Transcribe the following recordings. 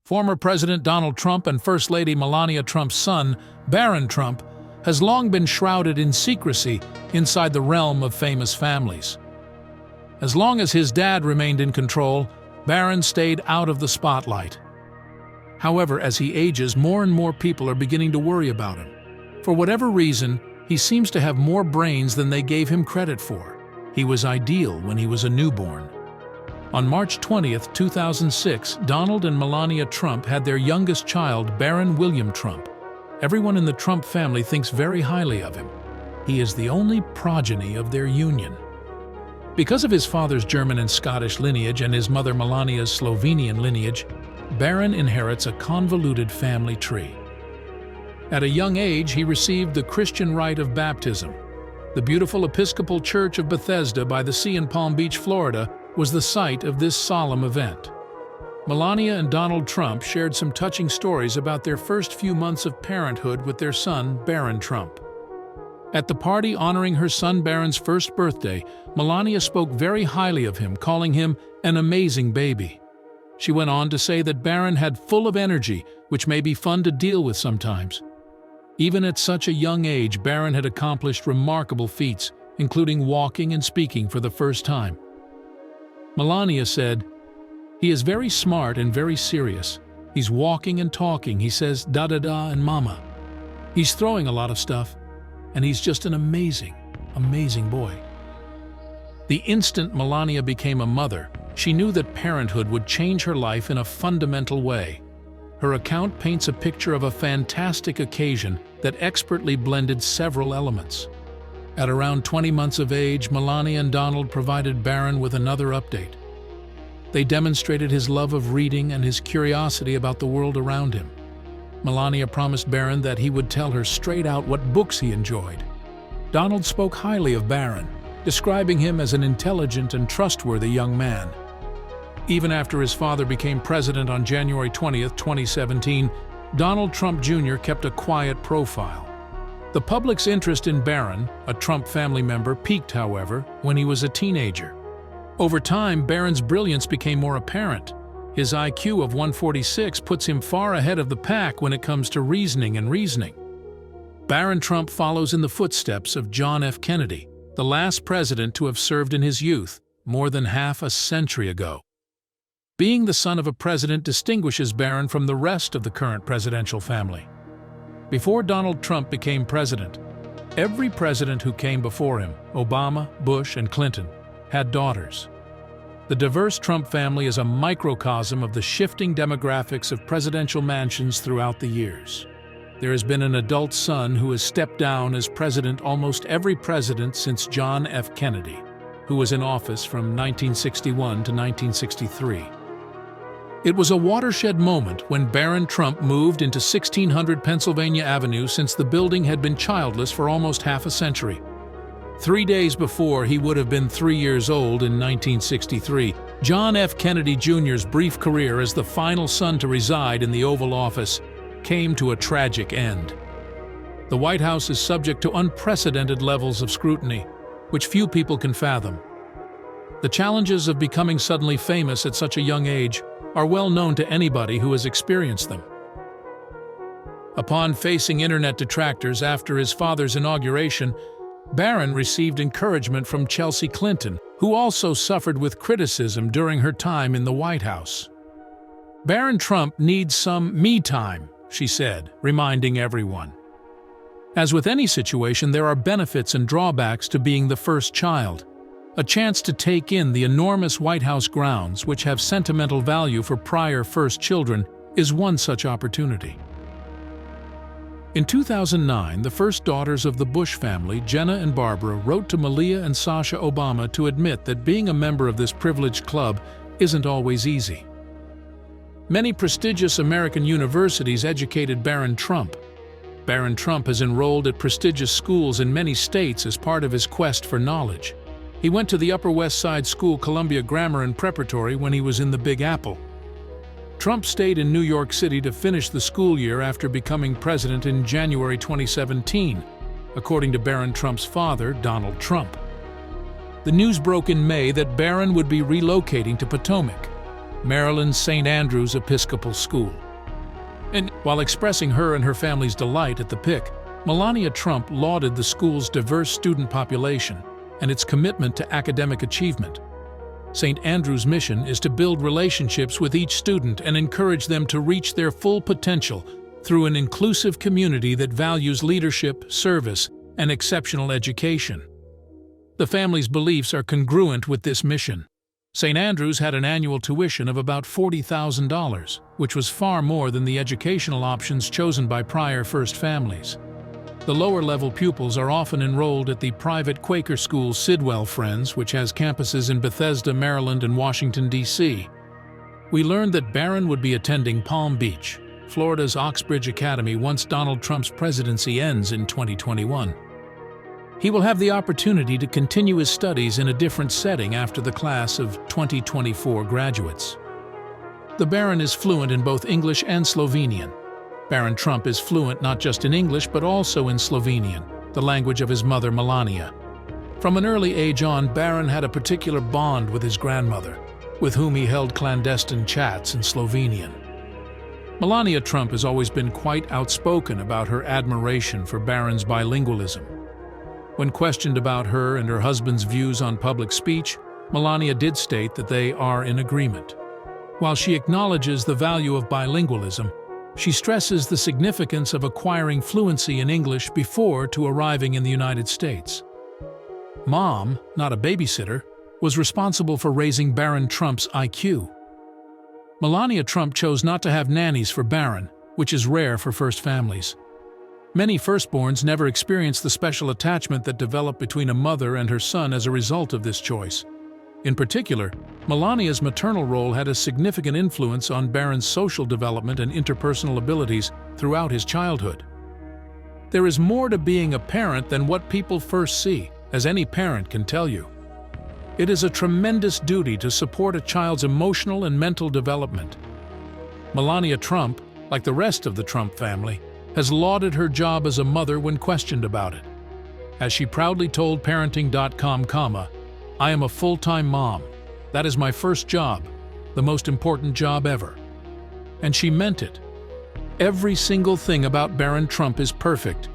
Former President Donald Trump and First Lady Melania Trump's son, Barron Trump, has long been shrouded in secrecy inside the realm of famous families. As long as his dad remained in control, Barron stayed out of the spotlight. However, as he ages, more and more people are beginning to worry about him. For whatever reason, he seems to have more brains than they gave him credit for. He was ideal when he was a newborn. On March 20, 2006, Donald and Melania Trump had their youngest child, Barron William Trump. Everyone in the Trump family thinks very highly of him. He is the only progeny of their union. Because of his father's German and Scottish lineage and his mother Melania's Slovenian lineage, Barron inherits a convoluted family tree. At a young age, he received the Christian rite of baptism. The beautiful Episcopal Church of Bethesda by the sea in Palm Beach, Florida, was the site of this solemn event. Melania and Donald Trump shared some touching stories about their first few months of parenthood with their son, Barron Trump. At the party honoring her son Barron's first birthday, Melania spoke very highly of him, calling him an amazing baby. She went on to say that Barron had full of energy, which may be fun to deal with sometimes. Even at such a young age, Barron had accomplished remarkable feats, including walking and speaking for the first time. Melania said, "He is very smart and very serious. He's walking and talking. He says da-da-da and mama. He's throwing a lot of stuff, and he's just an amazing, amazing boy." The instant Melania became a mother, she knew that parenthood would change her life in a fundamental way. Her account paints a picture of a fantastic occasion that expertly blended several elements. At around 20 months of age, Melania and Donald provided Barron with another update. They demonstrated his love of reading and his curiosity about the world around him. Melania promised Barron that he would tell her straight out what books he enjoyed. Donald spoke highly of Barron, describing him as an intelligent and trustworthy young man. Even after his father became president on January 20, 2017, Donald Trump Jr. kept a quiet profile. The public's interest in Barron, a Trump family member, peaked, however, when he was a teenager. Over time, Barron's brilliance became more apparent. His IQ of 146 puts him far ahead of the pack when it comes to reasoning. Barron Trump follows in the footsteps of John F. Kennedy, the last president to have served in his youth, more than half a century ago. Being the son of a president distinguishes Barron from the rest of the current presidential family. Before Donald Trump became president, every president who came before him, Obama, Bush, and Clinton, had daughters. The diverse Trump family is a microcosm of the shifting demographics of presidential mansions throughout the years. There has been an adult son who has stepped down as president almost every president since John F. Kennedy, who was in office from 1961 to 1963. It was a watershed moment when Barron Trump moved into 1600 Pennsylvania Avenue, since the building had been childless for almost half a century. 3 days before he would have been 3 years old in 1963, John F. Kennedy Jr.'s brief career as the final son to reside in the Oval Office came to a tragic end. The White House is subject to unprecedented levels of scrutiny, which few people can fathom. The challenges of becoming suddenly famous at such a young age are well known to anybody who has experienced them. Upon facing internet detractors after his father's inauguration, Barron received encouragement from Chelsea Clinton, who also suffered with criticism during her time in the White House. "Barron Trump needs some me time," she said, reminding everyone. As with any situation, there are benefits and drawbacks to being the first child. A chance to take in the enormous White House grounds, which have sentimental value for prior first children, is one such opportunity. In 2009, the first daughters of the Bush family, Jenna and Barbara, wrote to Malia and Sasha Obama to admit that being a member of this privileged club isn't always easy. Many prestigious American universities educated Barron Trump. Barron Trump has enrolled at prestigious schools in many states as part of his quest for knowledge. He went to the Upper West Side School, Columbia Grammar and Preparatory when he was in the Big Apple. Trump stayed in New York City to finish the school year after becoming president in January 2017, according to Barron Trump's father, Donald Trump. The news broke in May that Barron would be relocating to Potomac. Maryland's St. Andrew's Episcopal School. And while expressing her and her family's delight at the pick, Melania Trump lauded the school's diverse student population and its commitment to academic achievement. St. Andrew's mission is to build relationships with each student and encourage them to reach their full potential through an inclusive community that values leadership, service, and exceptional education. The family's beliefs are congruent with this mission. St. Andrews had an annual tuition of about $40,000, which was far more than the educational options chosen by prior first families. The lower-level pupils are often enrolled at the private Quaker school Sidwell Friends, which has campuses in Bethesda, Maryland, and Washington, D.C. We learned that Barron would be attending Palm Beach, Florida's Oxbridge Academy once Donald Trump's presidency ends in 2021. He will have the opportunity to continue his studies in a different setting after the class of 2024 graduates. The Barron is fluent in both English and Slovenian. Barron Trump is fluent not just in English but also in Slovenian, the language of his mother Melania. From an early age on, Barron had a particular bond with his grandmother, with whom he held clandestine chats in Slovenian. Melania Trump has always been quite outspoken about her admiration for Barron's bilingualism. When questioned about her and her husband's views on public speech, Melania did state that they are in agreement. While she acknowledges the value of bilingualism, she stresses the significance of acquiring fluency in English before to arriving in the United States. Mom, not a babysitter, was responsible for raising Barron Trump's IQ. Melania Trump chose not to have nannies for Barron, which is rare for first families. Many firstborns never experience the special attachment that developed between a mother and her son as a result of this choice. In particular, Melania's maternal role had a significant influence on Barron's social development and interpersonal abilities throughout his childhood. There is more to being a parent than what people first see, as any parent can tell you. It is a tremendous duty to support a child's emotional and mental development. Melania Trump, like the rest of the Trump family, has lauded her job as a mother when questioned about it. As she proudly told Parenting.com, "I am a full-time mom. That is my first job, the most important job ever." And she meant it. Every single thing about Barron Trump is perfect.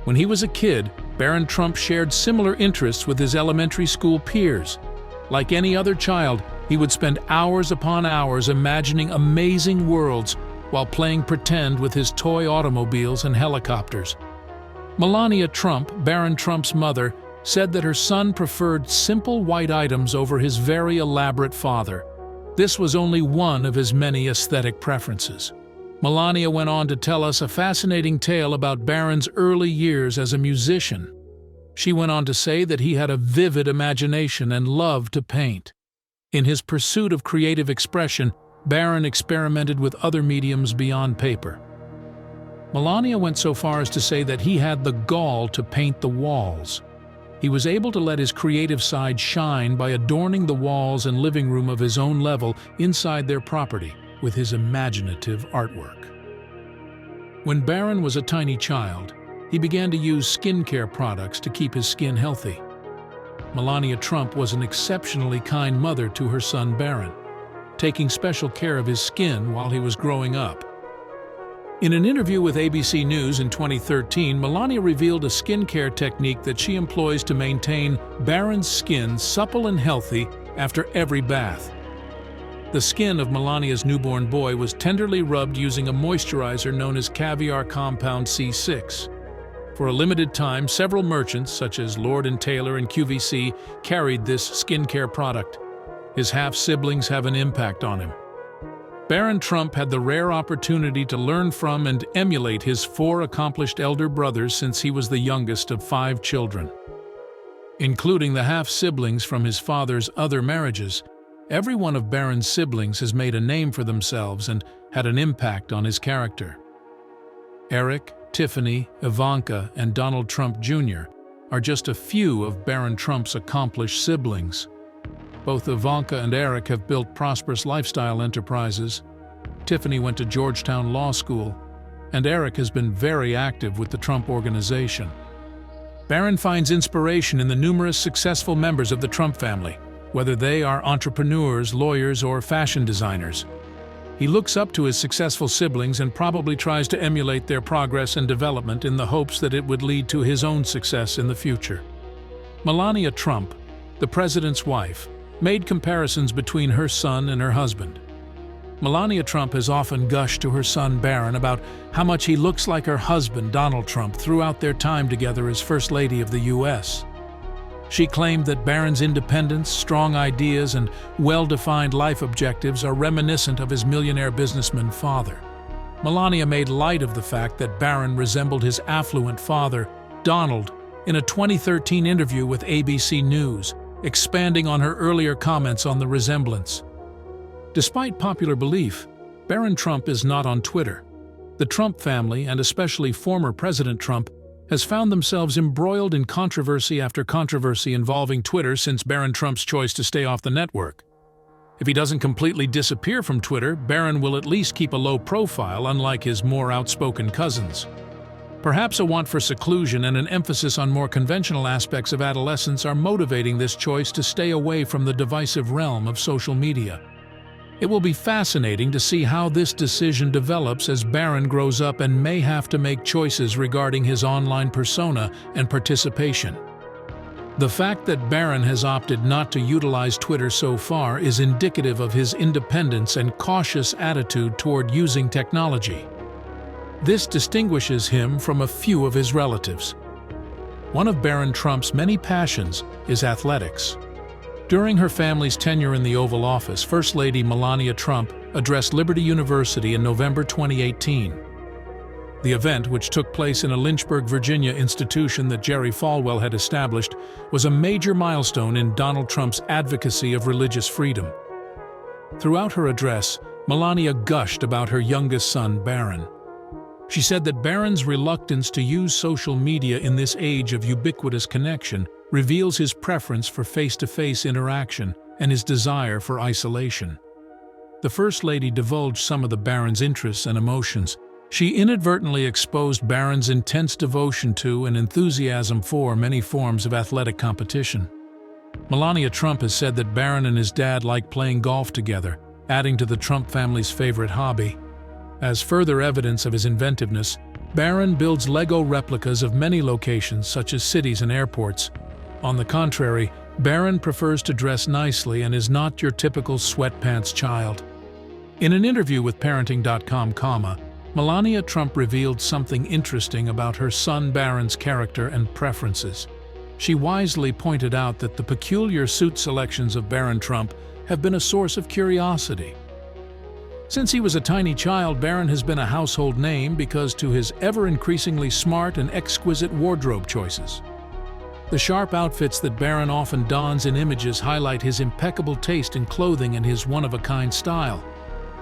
When he was a kid, Barron Trump shared similar interests with his elementary school peers. Like any other child, he would spend hours upon hours imagining amazing worlds while playing pretend with his toy automobiles and helicopters. Melania Trump, Barron Trump's mother, said that her son preferred simple white items over his very elaborate father. This was only one of his many aesthetic preferences. Melania went on to tell us a fascinating tale about Barron's early years as a musician. She went on to say that he had a vivid imagination and loved to paint. In his pursuit of creative expression, Barron experimented with other mediums beyond paper. Melania went so far as to say that he had the gall to paint the walls. He was able to let his creative side shine by adorning the walls and living room of his own level inside their property with his imaginative artwork. When Barron was a tiny child, he began to use skincare products to keep his skin healthy. Melania Trump was an exceptionally kind mother to her son Barron, taking special care of his skin while he was growing up. In an interview with ABC News in 2013, Melania revealed a skincare technique that she employs to maintain Barron's skin supple and healthy after every bath. The skin of Melania's newborn boy was tenderly rubbed using a moisturizer known as Caviar Compound C6. For a limited time, several merchants, such as Lord & Taylor and QVC, carried this skincare product. His half-siblings have an impact on him. Barron Trump had the rare opportunity to learn from and emulate his 4 accomplished elder brothers since he was the youngest of 5 children. Including the half-siblings from his father's other marriages, every one of Barron's siblings has made a name for themselves and had an impact on his character. Eric, Tiffany, Ivanka, and Donald Trump Jr. are just a few of Barron Trump's accomplished siblings. Both Ivanka and Eric have built prosperous lifestyle enterprises. Tiffany went to Georgetown Law School, and Eric has been very active with the Trump Organization. Barron finds inspiration in the numerous successful members of the Trump family, whether they are entrepreneurs, lawyers, or fashion designers. He looks up to his successful siblings and probably tries to emulate their progress and development in the hopes that it would lead to his own success in the future. Melania Trump, the president's wife, made comparisons between her son and her husband. Melania Trump has often gushed to her son Barron about how much he looks like her husband, Donald Trump, throughout their time together as First Lady of the U.S. She claimed that Barron's independence, strong ideas, and well-defined life objectives are reminiscent of his millionaire businessman father. Melania made light of the fact that Barron resembled his affluent father, Donald, in a 2013 interview with ABC News, expanding on her earlier comments on the resemblance. Despite popular belief, Barron Trump is not on Twitter. The Trump family, and especially former President Trump, has found themselves embroiled in controversy after controversy involving Twitter since Barron Trump's choice to stay off the network. If he doesn't completely disappear from Twitter, Barron will at least keep a low profile, unlike his more outspoken cousins. Perhaps a want for seclusion and an emphasis on more conventional aspects of adolescence are motivating this choice to stay away from the divisive realm of social media. It will be fascinating to see how this decision develops as Barron grows up and may have to make choices regarding his online persona and participation. The fact that Barron has opted not to utilize Twitter so far is indicative of his independence and cautious attitude toward using technology. This distinguishes him from a few of his relatives. One of Barron Trump's many passions is athletics. During her family's tenure in the Oval Office, First Lady Melania Trump addressed Liberty University in November 2018. The event, which took place in a Lynchburg, Virginia institution that Jerry Falwell had established, was a major milestone in Donald Trump's advocacy of religious freedom. Throughout her address, Melania gushed about her youngest son, Barron. She said that Barron's reluctance to use social media in this age of ubiquitous connection reveals his preference for face-to-face interaction and his desire for isolation. The First Lady divulged some of the Barron's interests and emotions. She inadvertently exposed Barron's intense devotion to and enthusiasm for many forms of athletic competition. Melania Trump has said that Barron and his dad like playing golf together, adding to the Trump family's favorite hobby. As further evidence of his inventiveness, Barron builds Lego replicas of many locations such as cities and airports. On the contrary, Barron prefers to dress nicely and is not your typical sweatpants child. In an interview with Parenting.com, Melania Trump revealed something interesting about her son Barron's character and preferences. She wisely pointed out that the peculiar suit selections of Barron Trump have been a source of curiosity. Since he was a tiny child, Barron has been a household name because to his ever-increasingly smart and exquisite wardrobe choices. The sharp outfits that Barron often dons in images highlight his impeccable taste in clothing and his one-of-a-kind style.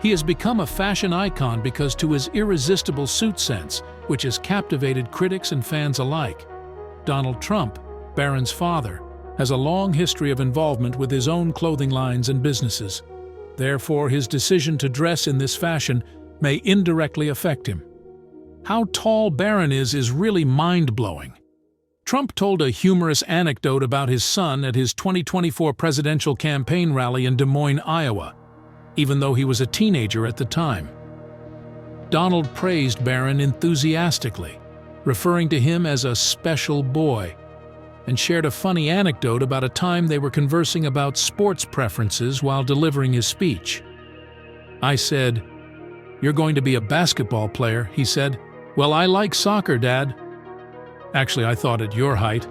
He has become a fashion icon because to his irresistible suit sense, which has captivated critics and fans alike. Donald Trump, Barron's father, has a long history of involvement with his own clothing lines and businesses. Therefore, his decision to dress in this fashion may indirectly affect him. How tall Barron is really mind-blowing. Trump told a humorous anecdote about his son at his 2024 presidential campaign rally in Des Moines, Iowa, even though he was a teenager at the time. Donald praised Barron enthusiastically, referring to him as a special boy, and shared a funny anecdote about a time they were conversing about sports preferences while delivering his speech. I said, "You're going to be a basketball player," he said. "Well, I like soccer, Dad." "Actually, I thought at your height.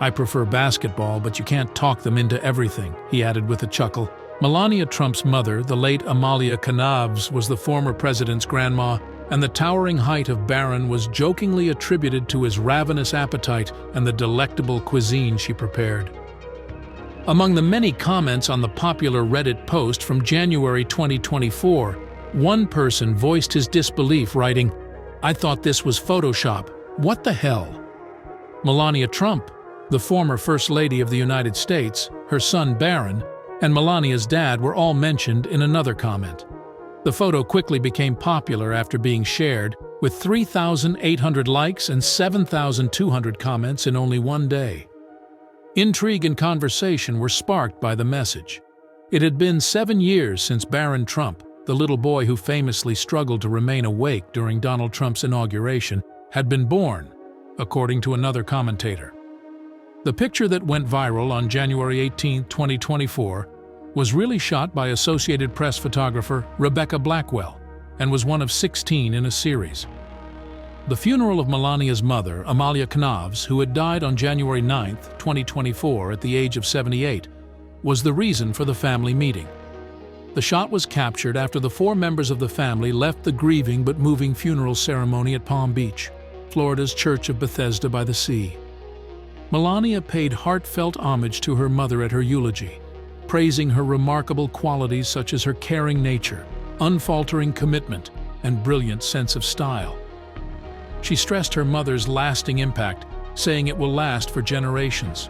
I prefer basketball, but you can't talk them into everything," he added with a chuckle. Melania Trump's mother, the late Amalia Kanavs, was the former president's grandma, and the towering height of Barron was jokingly attributed to his ravenous appetite and the delectable cuisine she prepared. Among the many comments on the popular Reddit post from January 2024, one person voiced his disbelief, writing, "I thought this was Photoshop. What the hell?" Melania Trump, the former First Lady of the United States, her son Barron, and Melania's dad were all mentioned in another comment. The photo quickly became popular after being shared, with 3,800 likes and 7,200 comments in only one day. Intrigue and conversation were sparked by the message. It had been 7 years since Barron Trump, the little boy who famously struggled to remain awake during Donald Trump's inauguration, had been born, according to another commentator. The picture that went viral on January 18, 2024, was really shot by Associated Press photographer Rebecca Blackwell and was one of 16 in a series. The funeral of Melania's mother, Amalia Knavs, who had died on January 9, 2024 at the age of 78, was the reason for the family meeting. The shot was captured after the 4 members of the family left the grieving but moving funeral ceremony at Palm Beach, Florida's Church of Bethesda by the Sea. Melania paid heartfelt homage to her mother at her eulogy, praising her remarkable qualities such as her caring nature, unfaltering commitment, and brilliant sense of style. She stressed her mother's lasting impact, saying it will last for generations.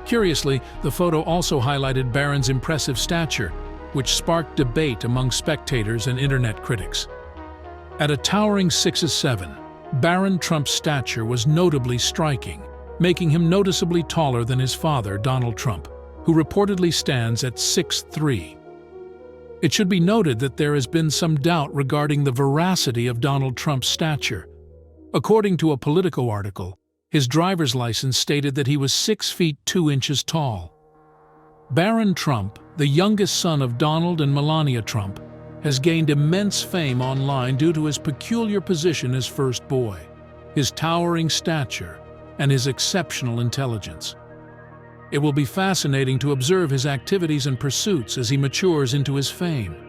Curiously, the photo also highlighted Barron's impressive stature, which sparked debate among spectators and internet critics. At a towering 6'7", Barron Trump's stature was notably striking, making him noticeably taller than his father, Donald Trump, who reportedly stands at 6'3". It should be noted that there has been some doubt regarding the veracity of Donald Trump's stature. According to a Politico article, his driver's license stated that he was 6 feet 2 inches tall. Barron Trump, the youngest son of Donald and Melania Trump, has gained immense fame online due to his peculiar position as first boy, his towering stature, and his exceptional intelligence. It will be fascinating to observe his activities and pursuits as he matures into his fame.